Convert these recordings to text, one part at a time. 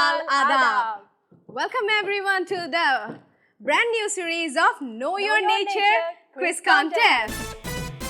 Namaskar, Adab. Welcome everyone to the brand new series of Know Your Nature Quiz Contest.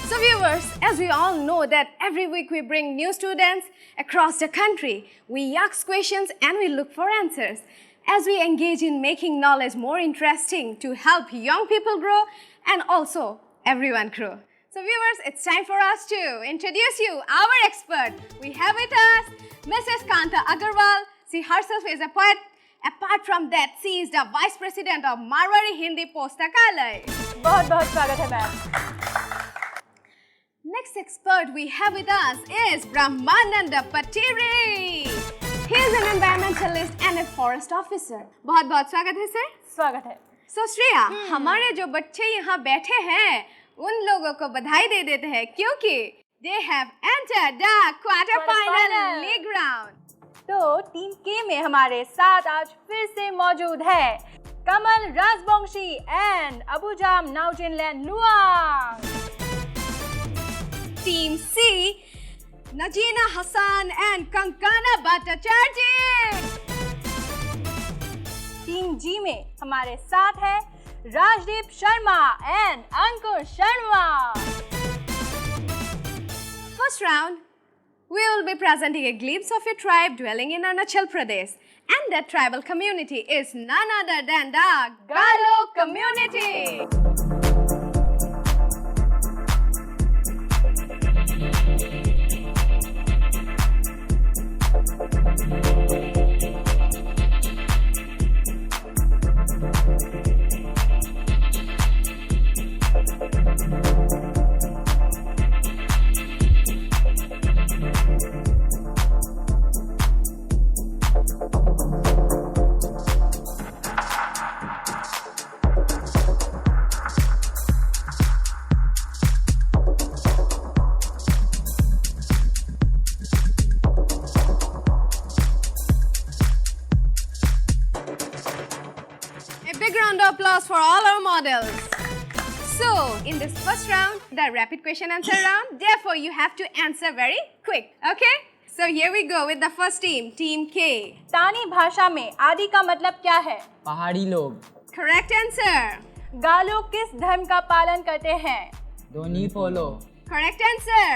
So viewers, as we all know that every week we bring new students across the country. We ask questions and we look for answers. As we engage in making knowledge more interesting to help young people grow and also everyone grow. So viewers, it's time for us to introduce you our expert. We have with us Mrs. Kanta Agarwal. She herself is a poet. Apart from that, she is the Vice President of Marwari Hindi Pustakalay. बहुत स्वागत है ma'am. Next expert we have with us is Brahmananda Patiri. He is an environmentalist and a forest officer. बहुत स्वागत है sir. स्वागत है. So Shreya, हमारे जो बच्चे यहाँ बैठे हैं उन लोगों को बधाई दे देते हैं क्योंकि they have entered the quarter final league round. तो टीम के में हमारे साथ आज फिर से मौजूद है कमल राजवंशी एंड अबुजाम नाउजिनलैंड लुआंग. Team C, Najina Hassan and Kankana Bhattacharjee. Team G में हमारे साथ है Rajdeep Sharma and Ankur Sharma. First round, we will be presenting a glimpse of a tribe dwelling in Arunachal Pradesh, and that tribal community is none other than the Galo community. Applause for all our models. So, in this first round, the rapid question answer round, therefore you have to answer very quick, okay? So here we go with the first team, Team K. तानी भाषा में आदि का मतलब क्या है? पहाड़ी लोग. Correct answer. गालो किस धर्म का पालन करते हैं? धोनी फॉलो. Correct answer.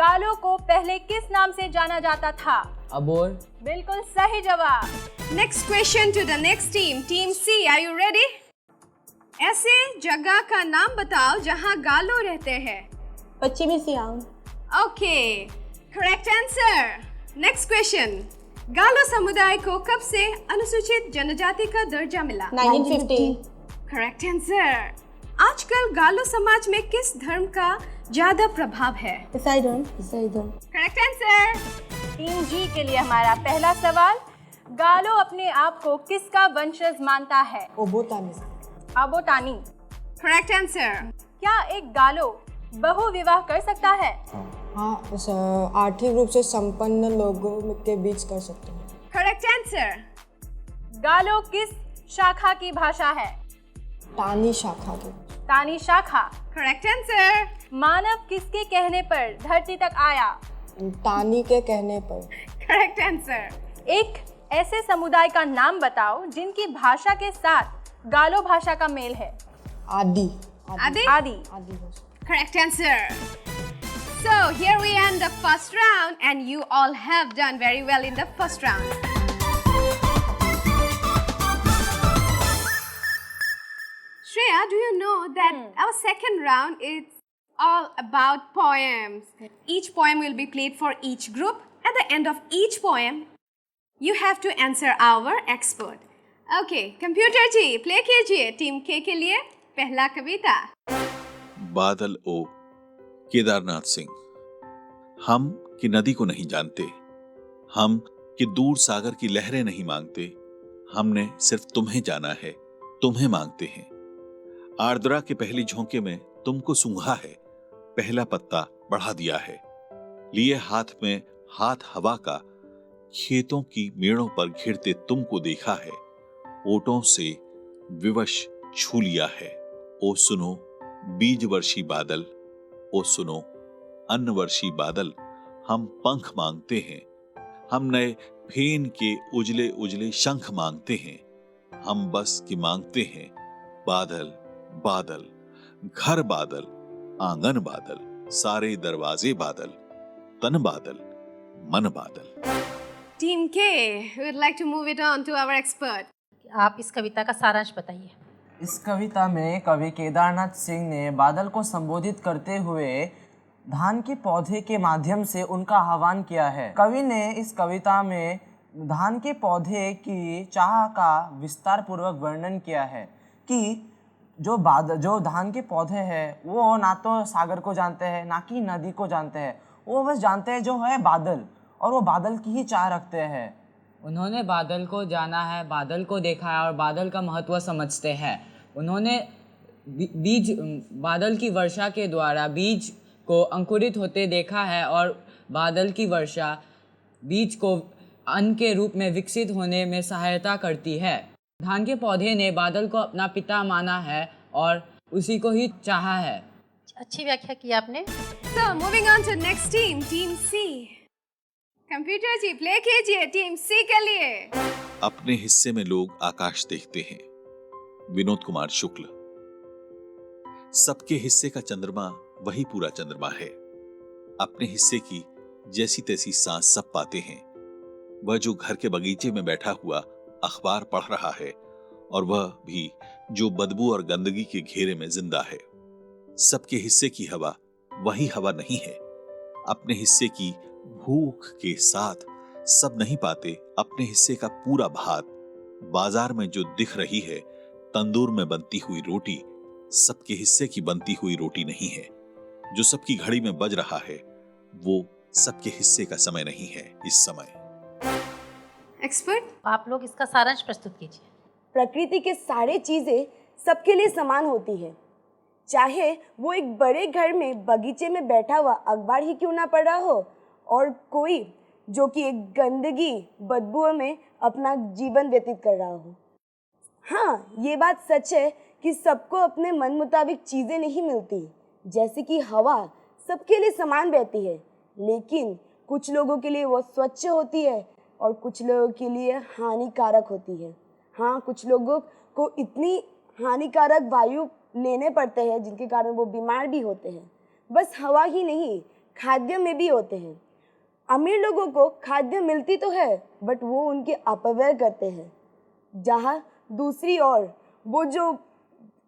गालो को पहले किस नाम से जाना जाता था? अबोर. बिल्कुल सही जवाब. Next question to the next team, Team C. Are you ready? ऐसे जगह का नाम बताओ जहाँ गालो रहते हैं. पश्चिमी Siang. Okay. Correct answer. Next question. गालो समुदाय को कब से अनुसूचित जनजाति का दर्जा मिला? 1950. Correct answer. आजकल गालो समाज में किस धर्म का ज्यादा प्रभाव है? ईसाई धर्म. Correct answer. टीम जी के लिए हमारा पहला सवाल, गालो अपने आप को किसका वंशज मानता है? ओबोतानी. अबोटानी. Correct answer. क्या एक गालो बहु विवाह कर सकता है? हाँ, आर्थिक रूप से संपन्न लोगों के बीच कर सकते हैं. Correct answer. गालो किस शाखा की भाषा है? तानी शाखा की. तानी शाखा. Correct answer. मानव किसके कहने पर धरती तक आया? तानी के कहने पर. Correct answer. एक ऐसे समुदाय का नाम बताओ जिनकी भाषा के साथ गालो भाषा का मेल है. आदि. आदि. Correct answer. So here we end the first round and you all have done very well in the first round. Shreya, do you know that our second round is all about poems? Each poem will be played for each group. At the end of each poem, you have to answer our expert. Okay, computer जी, play कीजिए team K के लिए पहला कविता. बादल ओ केदारनाथ सिंह. हम कि नदी को नहीं जानते, हम कि दूर सागर की लहरें नहीं मांगते, हमने सिर्फ तुम्हें जाना है, तुम्हें मांगते हैं. आर्द्रा के पहली झोंके में तुमको सूंघा है, पहला पत्ता बढ़ा दिया है, लिए हाथ में हाथ हवा का, खेतों की मेड़ों पर घिरते तुमको देखा है, ओटों से विवश छू लिया है. ओ सुनो बीज वर्षी बादल, ओ सुनो अन्न वर्षी बादल, हम पंख मांगते हैं, हम नए फेन के उजले उजले शंख मांगते हैं। हम बस की मांगते हैं बादल बादल, घर बादल, आंगन बादल, सारे दरवाजे बादल, तन बादल, मन बादल। Team K, we would like to move it on to our expert. आप इस कविता का सारांश बताइए। इस कविता में कवि केदारनाथ सिंह ने बादल को संबोधित करते हुए धान के पौधे के माध्यम से उनका आह्वान किया है। कवि ने इस कविता में धान के पौधे की चाह का विस्तार पूर्वक वर्णन किया है कि जो धान के पौधे हैं वो ना तो सागर को जानते हैं ना कि नदी को जानते हैं, वो बस जानते हैं जो है बादल, और वो बादल की ही चाह रखते हैं। उन्होंने बादल को जाना है, बादल को देखा है और बादल का महत्व समझते हैं। उन्होंने बादल की वर्षा के द्वारा बीज को अंकुरित होते देखा है और बादल की वर्षा बीज को अन्न के रूप में विकसित होने में सहायता करती है। धान के पौधे ने बादल को अपना पिता माना है और उसी को ही चाहा है। अच्छी व्याख्या की आपने। So, moving on to next team, Team C. Computer ji play कीजिए टीम सी के लिए। अपने हिस्से में लोग आकाश देखते हैं। विनोद कुमार शुक्ल। सबके हिस्से का चंद्रमा वही पूरा चंद्रमा है। अपने हिस्से की जैसी तैसी सांस सब पाते हैं। वह जो घर के बगीचे में बैठा हुआ अखबार पढ़ रहा है और वह भी जो बदबू और गंदगी के घेरे में जिंदा है। सबके हिस्से की हवा वही हवा नहीं है। अपने हिस्से की भूख के साथ सब नहीं पाते अपने हिस्से का पूरा भात। बाजार में जो दिख रही है तंदूर में बनती हुई रोटी सबके हिस्से की बनती हुई रोटी नहीं है। जो सबकी घड़ी में बज रहा है वो सबके हिस्से का समय नहीं है। इस समय एक्सपर्ट आप लोग इसका सारांश प्रस्तुत कीजिए। प्रकृति के सारे चीज़ें सबके लिए समान होती है, चाहे वो एक बड़े घर में बगीचे में बैठा हुआ अखबार ही क्यों ना पढ़ रहा हो और कोई जो कि एक गंदगी बदबू में अपना जीवन व्यतीत कर रहा हो। हाँ, ये बात सच है कि सबको अपने मन मुताबिक चीज़ें नहीं मिलती। जैसे कि हवा सबके लिए समान बहती है, लेकिन कुछ लोगों के लिए वो स्वच्छ होती है और कुछ लोगों के लिए हानिकारक होती है। हाँ, कुछ लोगों को इतनी हानिकारक वायु लेने पड़ते हैं जिनके कारण वो बीमार भी होते हैं। बस हवा ही नहीं, खाद्य में भी होते हैं। अमीर लोगों को खाद्य मिलती तो है बट वो उनके अपव्यय करते हैं, जहाँ दूसरी ओर वो जो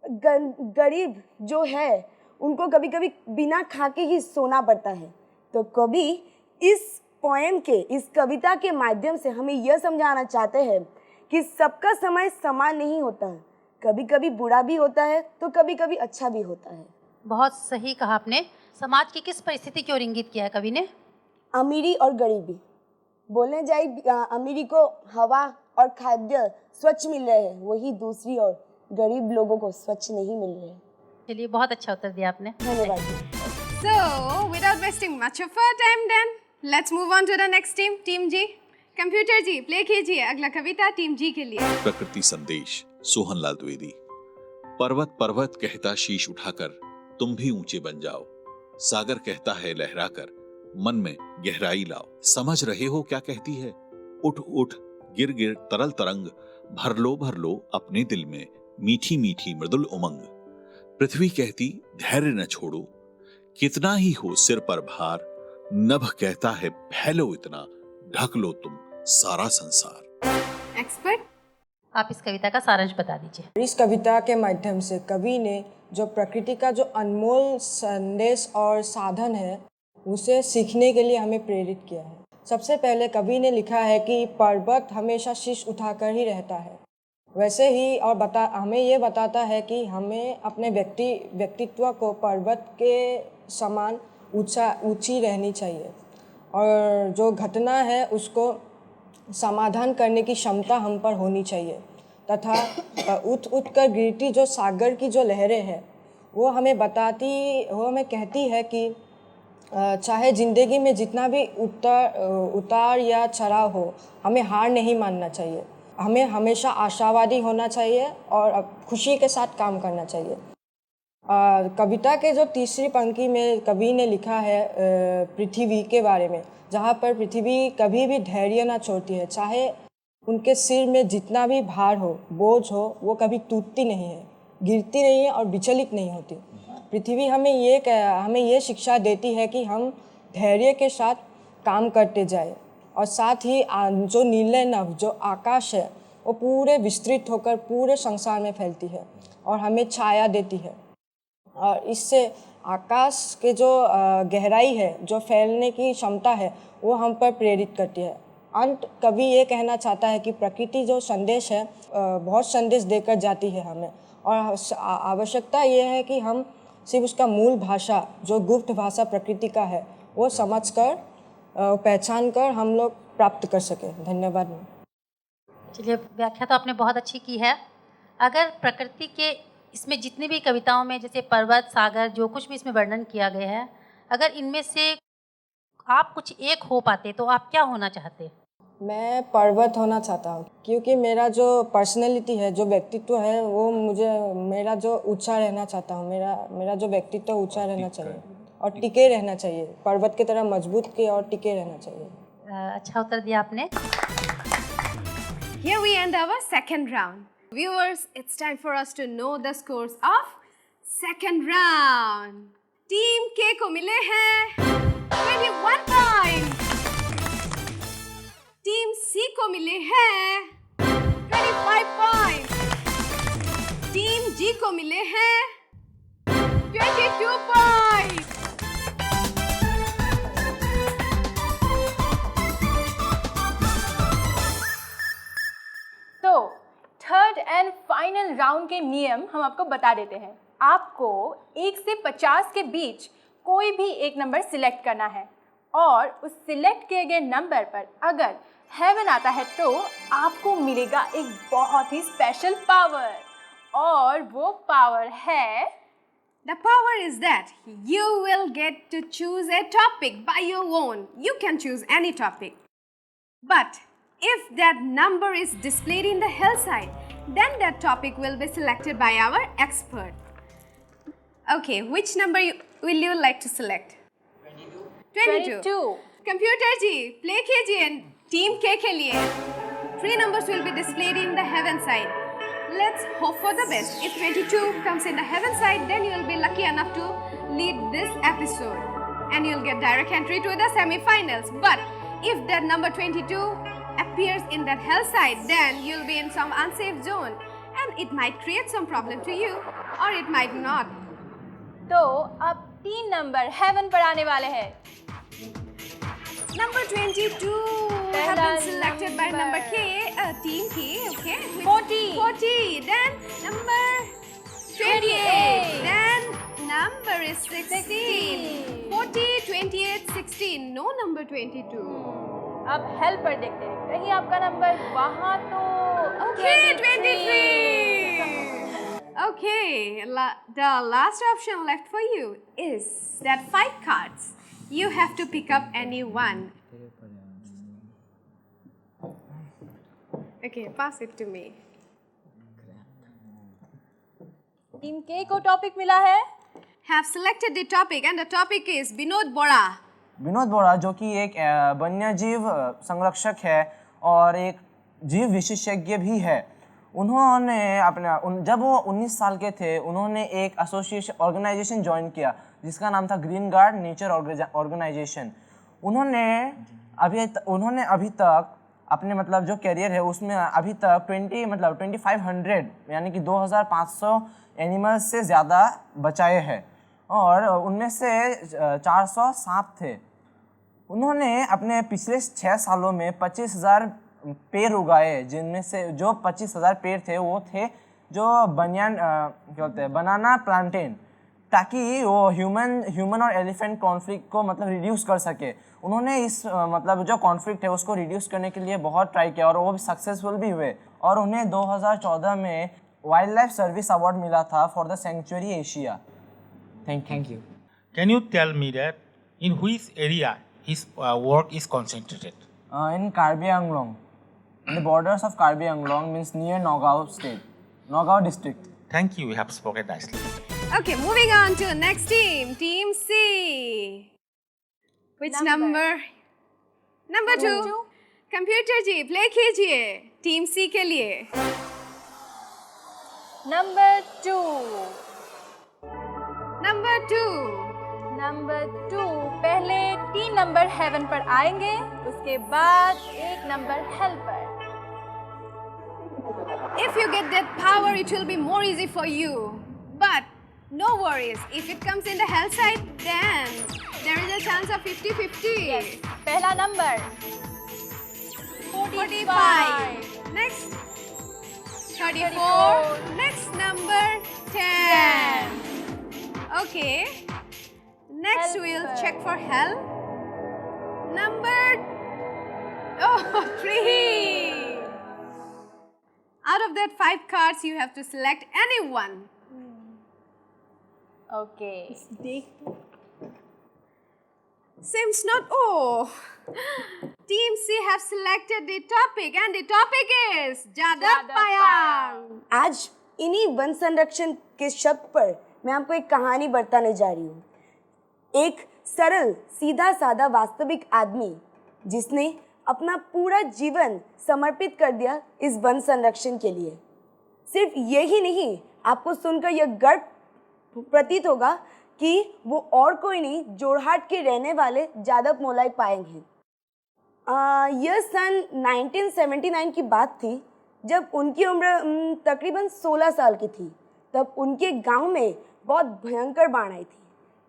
गरीब जो है उनको कभी कभी बिना खा के ही सोना पड़ता है। तो कभी इस पोएम के इस कविता के माध्यम से हमें यह समझाना चाहते हैं कि सबका समय समान नहीं होता है। कभी कभी बुरा भी होता है तो कभी कभी अच्छा भी होता है। बहुत सही कहा आपने। समाज की किस परिस्थिति की ओर इंगित किया है कवि ने? अमीरी और गरीबी। बोलने जाए अमीरी को हवा और खाद्य स्वच्छ मिल रहे हैं, वही दूसरी ओर गरीब लोगों को स्वच्छ नहीं मिल रहे हैं। चलिए, बहुत अच्छा उत्तर दिया आपने। धन्यवाद। So, without wasting much of our time then, let's move on to the next team, Team G. Computer ji play कीजिए अगला कविता टीम जी के लिए। प्रकृति संदेश, सोहनलाल द्विवेदी। पर्वत पर्वत कहता शीश उठाकर तुम भी ऊंचे बन जाओ। सागर कहता है लहराकर मन में गहराई लाओ। समझ रहे हो क्या कहती है? उठ उठ गिर गिर तरल तरंग, भर लो अपने दिल में मीठी मीठी मृदुल उमंग। पृथ्वी कहती धैर्य न छोड़ो, कितना ही हो सिर पर भार। नभ कहता है फैलो इतना, ढक लो तुम सारा संसार। एक्सपर्ट आप इस कविता का सारांश बता दीजिए। इस कविता के माध्यम से कवि ने जो प्रकृति का जो अनमोल संदेश और साधन है उसे सीखने के लिए हमें प्रेरित किया है। सबसे पहले कवि ने लिखा है कि पर्वत हमेशा शीश उठाकर ही रहता है, वैसे ही और हमें ये बताता है कि हमें अपने व्यक्तित्व को पर्वत के समान ऊंची रहनी चाहिए और जो घटना है उसको समाधान करने की क्षमता हम पर होनी चाहिए तथा उठ कर गिरती जो सागर की जो लहरें हैं वो हमें कहती है कि चाहे ज़िंदगी में जितना भी उतार या चढ़ाव हो, हमें हार नहीं मानना चाहिए। हमें हमेशा आशावादी होना चाहिए और खुशी के साथ काम करना चाहिए। कविता के जो तीसरी पंक्ति में कवि ने लिखा है पृथ्वी के बारे में, जहाँ पर पृथ्वी कभी भी धैर्य ना छोड़ती है, चाहे उनके सिर में जितना भी भार हो, बोझ हो, वो कभी टूटती नहीं है, गिरती नहीं है और विचलित नहीं होती। पृथ्वी हमें ये शिक्षा देती है कि हम धैर्य के साथ काम करते जाए और साथ ही जो नीले नभ जो आकाश है वो पूरे विस्तृत होकर पूरे संसार में फैलती है और हमें छाया देती है। और इससे आकाश के जो गहराई है, जो फैलने की क्षमता है, वो हम पर प्रेरित करती है। अंत कवि ये कहना चाहता है कि प्रकृति जो संदेश है बहुत संदेश देकर जाती है हमें, और आवश्यकता ये है कि हम सिर्फ उसका मूल भाषा जो गुप्त भाषा प्रकृति का है वो समझकर पहचान कर हम लोग प्राप्त कर सकें। धन्यवाद। चलिए, व्याख्या तो आपने बहुत अच्छी की है। अगर प्रकृति के इसमें जितनी भी कविताओं में जैसे पर्वत, सागर, जो कुछ भी इसमें वर्णन किया गया है, अगर इनमें से आप कुछ एक हो पाते तो आप क्या होना चाहते? मैं पर्वत होना चाहता हूँ, क्योंकि मेरा जो पर्सनैलिटी है, जो व्यक्तित्व है, वो मेरा जो ऊंचा रहना चाहता हूँ। मेरा जो व्यक्तित्व ऊंचा रहना चाहिए और टिके रहना चाहिए, पर्वत की तरह मजबूत के और टिके रहना चाहिए। अच्छा उत्तर दिया आपने। Here we end our second round. Viewers, it's time for us to know the scores of second round. Team K को मिले हैं 21 points. Team C को मिले हैं 25 points. Team G को मिले हैं 22 points. तो थर्ड एंड फाइनल राउंड के नियम हम आपको बता देते हैं। आपको 1 से 50 के बीच कोई भी एक नंबर सिलेक्ट करना है और उस सिलेक्ट किए गए नंबर पर अगर हेवन आता है तो आपको मिलेगा एक बहुत ही स्पेशल पावर, और वो पावर है The power is that you will get to choose a topic by your own. You can choose any topic. But if that number is displayed in the hell side, then that topic will be selected by our expert. Okay, which number will you like to select? 22. Computer ji, play कीजिए team K के लिए. 3 numbers will be displayed in the heaven side. Let's hope for the best. If 22 comes in the heaven side, then you will be lucky enough to lead this episode and you'll get direct entry to the semi-finals. But if that number 22 appears in that hell side, then you'll be in some unsafe zone and it might create some problem to you or it might not. तो अब 3 number haven पर आने वाले हैं। Number 22 have been selected by number K, team K, okay? 40. Then number 28. Then number is 16. 40, 28, 16. No number 22. अब help पर देखते हैं, कहीं आपका नंबर वहाँ तो Okay, 23. Okay, the last option left for you is that 5 cards. You have to pick up any one. Okay, pass it to me. Team के को टॉपिक मिला है। Have selected the topic and the topic is Binod Bora. Vinod बोरा, जो कि एक वन्य जीव संरक्षक है और एक जीव विशेषज्ञ भी है, उन्होंने जब वो 19 साल के थे, उन्होंने एक ऑर्गेनाइजेशन ज्वाइन किया जिसका नाम था ग्रीन गार्ड नेचर ऑर्गेनाइजेशन। उन्होंने अभी तक अपने जो करियर है उसमें अभी तक 2500 यानी कि 2500 एनिमल्स से ज़्यादा बचाए हैं और उनमें से 400 सांप थे। उन्होंने अपने पिछले 6 सालों में 25,000 पेड़ उगाए, जिनमें से जो 25,000 पेड़ थे वो थे जो बनाना प्लांटेन, ताकि वो ह्यूमन और एलिफेंट कॉन्फ्लिक्ट को रिड्यूस कर सके। उन्होंने इस जो कॉन्फ्लिक्ट है उसको रिड्यूस करने के लिए बहुत ट्राई किया और वो भी सक्सेसफुल भी हुए और उन्हें 2014 में वाइल्ड लाइफ सर्विस अवार्ड मिला था for the century Asia. Thank you. Can you tell me that in which area his work is concentrated? In Karbi Anglong, in the borders of Karbi Anglong, means near Nagaon state, Nagaon district. Thank you. You have spoken nicely. Okay, moving on to next team, Team C. Which number? Number 2. Computer जी, play कीजिए Team C के लिए. Number 2. Number 2. Number 2. पहले 3 number haven पर आएंगे, उसके बाद 1 number hello पर. If you get that power, it will be more easy for you. But no worries, if it comes in the hell side, then there is a chance of 50-50. Yes. पहला number 45. Next 34. Next number 10. Okay. Next Hell we'll per. check for hell. Number 3. Out of that 5 cards, you have to select any one. Okay. Seems not. Oh. Team C have selected the topic, and the topic is Jadab Payang. आज इन्हीं one संरक्षण के शब्द पर मैं आपको एक कहानी बताने जा रही हूँ. एक सरल सीधा साधा वास्तविक आदमी जिसने अपना पूरा जीवन समर्पित कर दिया इस वन संरक्षण के लिए. सिर्फ यही नहीं, आपको सुनकर यह गर्व प्रतीत होगा कि वो और कोई नहीं, जोरहाट के रहने वाले जादव मोलाई पायंग हैं. यह सन 1979 की बात थी जब उनकी उम्र तकरीबन 16 साल की थी. तब उनके गांव में बहुत भयंकर बाढ़ आई थी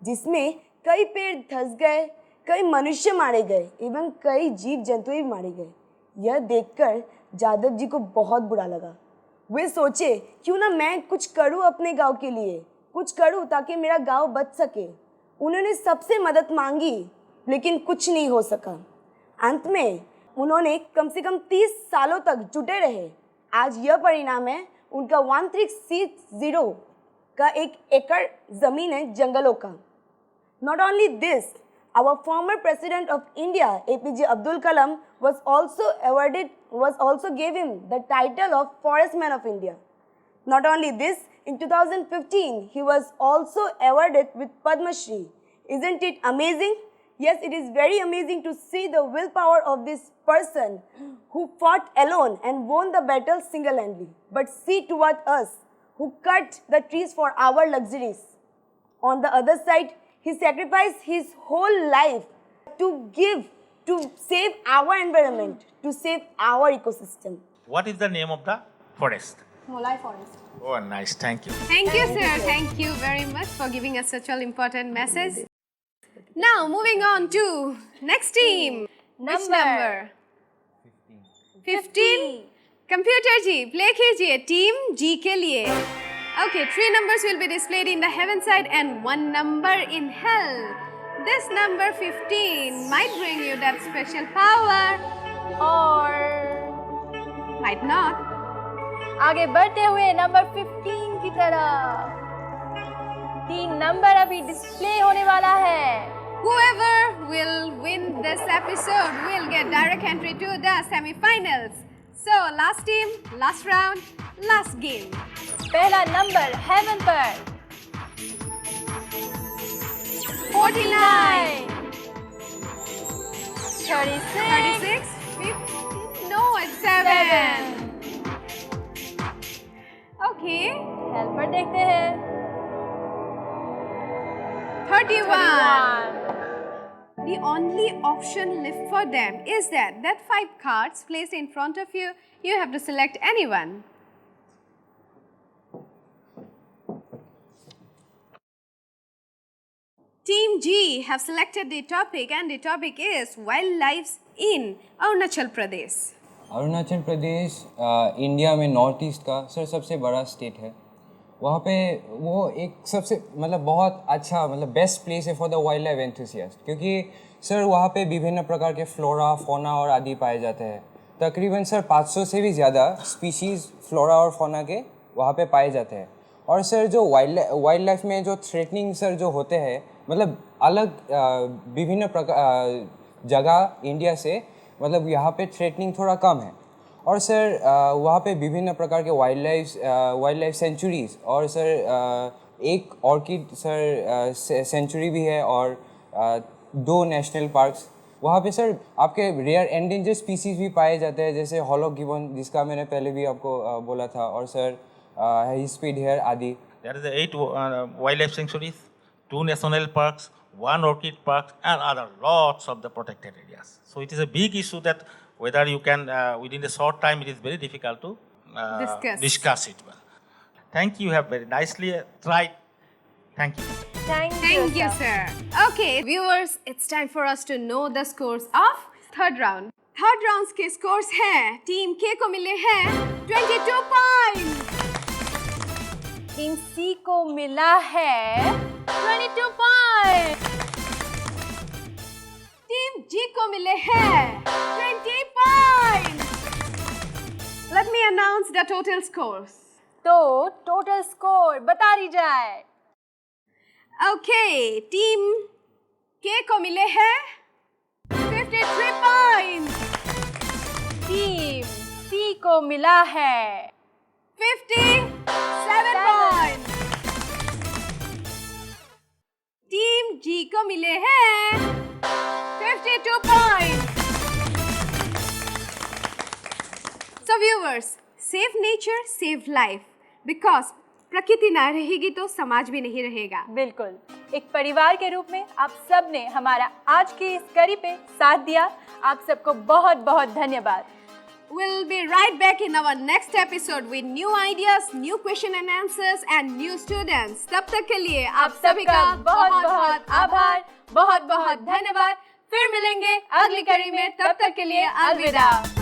जिसमें कई पेड़ धंस गए, कई मनुष्य मारे गए एवं कई जीव जंतु भी मारे गए. यह देखकर जादव जी को बहुत बुरा लगा. वे सोचे क्यों ना मैं कुछ करूं अपने गांव के लिए, कुछ करूं ताकि मेरा गांव बच सके. उन्होंने सबसे मदद मांगी लेकिन कुछ नहीं हो सका. अंत में उन्होंने कम से कम 30 सालों तक जुटे रहे. आज यह परिणाम है. उनका 1360 का 1 एकड़ जमीन है जंगलों का. Not only this, our former president of India, APJ Abdul Kalam, was also gave him the title of Forest Man of India. Not only this, in 2015, he was also awarded with Padma Shri. Isn't it amazing? Yes, it is very amazing to see the willpower of this person who fought alone and won the battle single-handedly. But see toward us, who cut the trees for our luxuries. On the other side, he sacrificed his whole life to save our environment, to save our ecosystem. What is the name of the forest? Molai Forest. Oh, nice. Thank you. Thank you, sir. Thank you very much for giving us such an important message. Now, moving on to next team. Which number? 15. Computer जी, play कीजिए Team G के लिए. Okay, 3 numbers will be displayed in the heaven side and 1 number in hell. This number 15 might bring you that special power or might not. आगे बढ़ते हुए number 15 की तरफ. 3 number अभी डिस्प्ले होने वाला है. Whoever will win this episode will get direct entry to the semi-finals. So, last team, last round, last game. पहला नंबर हेवन पर 49, 36, 50, no, it's 7. Okay, हेल्प पर देखते हैं. 31. The only option left for them is that 5 cards placed in front of you, you have to select anyone. Team G have selected the topic and the topic is wildlife in Arunachal Pradesh. Arunachal Pradesh India में north east का sir सबसे बड़ा state है. वहाँ पे वो एक सबसे मतलब बहुत अच्छा मतलब बेस्ट प्लेस है for the wild life enthusiast, क्योंकि सर वहाँ पे विभिन्न प्रकार के फ्लोरा फौना और आदि पाए जाते हैं. तकरीबन सर 500 से भी ज़्यादा स्पीशीज़ फ्लोरा और फौना के वहाँ पे पाए जाते हैं. और सर जो वाइल्ड लाइफ में जो थ्रेटनिंग सर जो होते हैं मतलब अलग विभिन्न प्रकार जगह इंडिया से मतलब यहाँ पे थ्रेटनिंग थोड़ा कम है. और सर वहाँ पे विभिन्न प्रकार के वाइल्ड लाइफ सेंचुरीज़ और सर एक ऑर्किड सर सेंचुरी भी है और 2 नेशनल पार्क्स। वहाँ पे सर आपके रेयर एंडेंजर स्पीसीज भी पाए जाते हैं, जैसे हॉलो गिबन जिसका मैंने पहले भी आपको बोला था, और सर हिस्पीड हेयर आदि। There is 8 wildlife sanctuaries, 2 national parks, 1 orchid park, and other lots of the protected areas. So it is a big issue that whether you can, within a short time, it is very difficult to discuss it well. Thank you. You have very nicely tried. Thank you. Thank you, sir. Okay, viewers, it's time for us to know the scores of third round. Third round के scores हैं, team K को मिले हैं 22 points. Team सी को मिला है 22 point. Team G को मिले हैं 20 points. Let me announce the total scores. तो टोटल स्कोर बता दी जाए। Okay, टीम K को मिले हैं 53 points. टीम सी को मिला है 57 points. टीम G को मिले हैं 52 points. So viewers, save nature, save life. Because प्रकृति ना रहेगी तो समाज भी नहीं रहेगा। बिल्कुल, एक परिवार के रूप में आप सब ने हमारा आज की इस कड़ी पे साथ दिया। आप सबको बहुत बहुत धन्यवाद। We'll be right back in our next episode with new ideas, new question and answers and new students. तब तक के लिए आप सभी का बहुत बहुत आभार, बहुत बहुत धन्यवाद। फिर मिलेंगे अगली कड़ी में, तब तक के लिए अलविदा।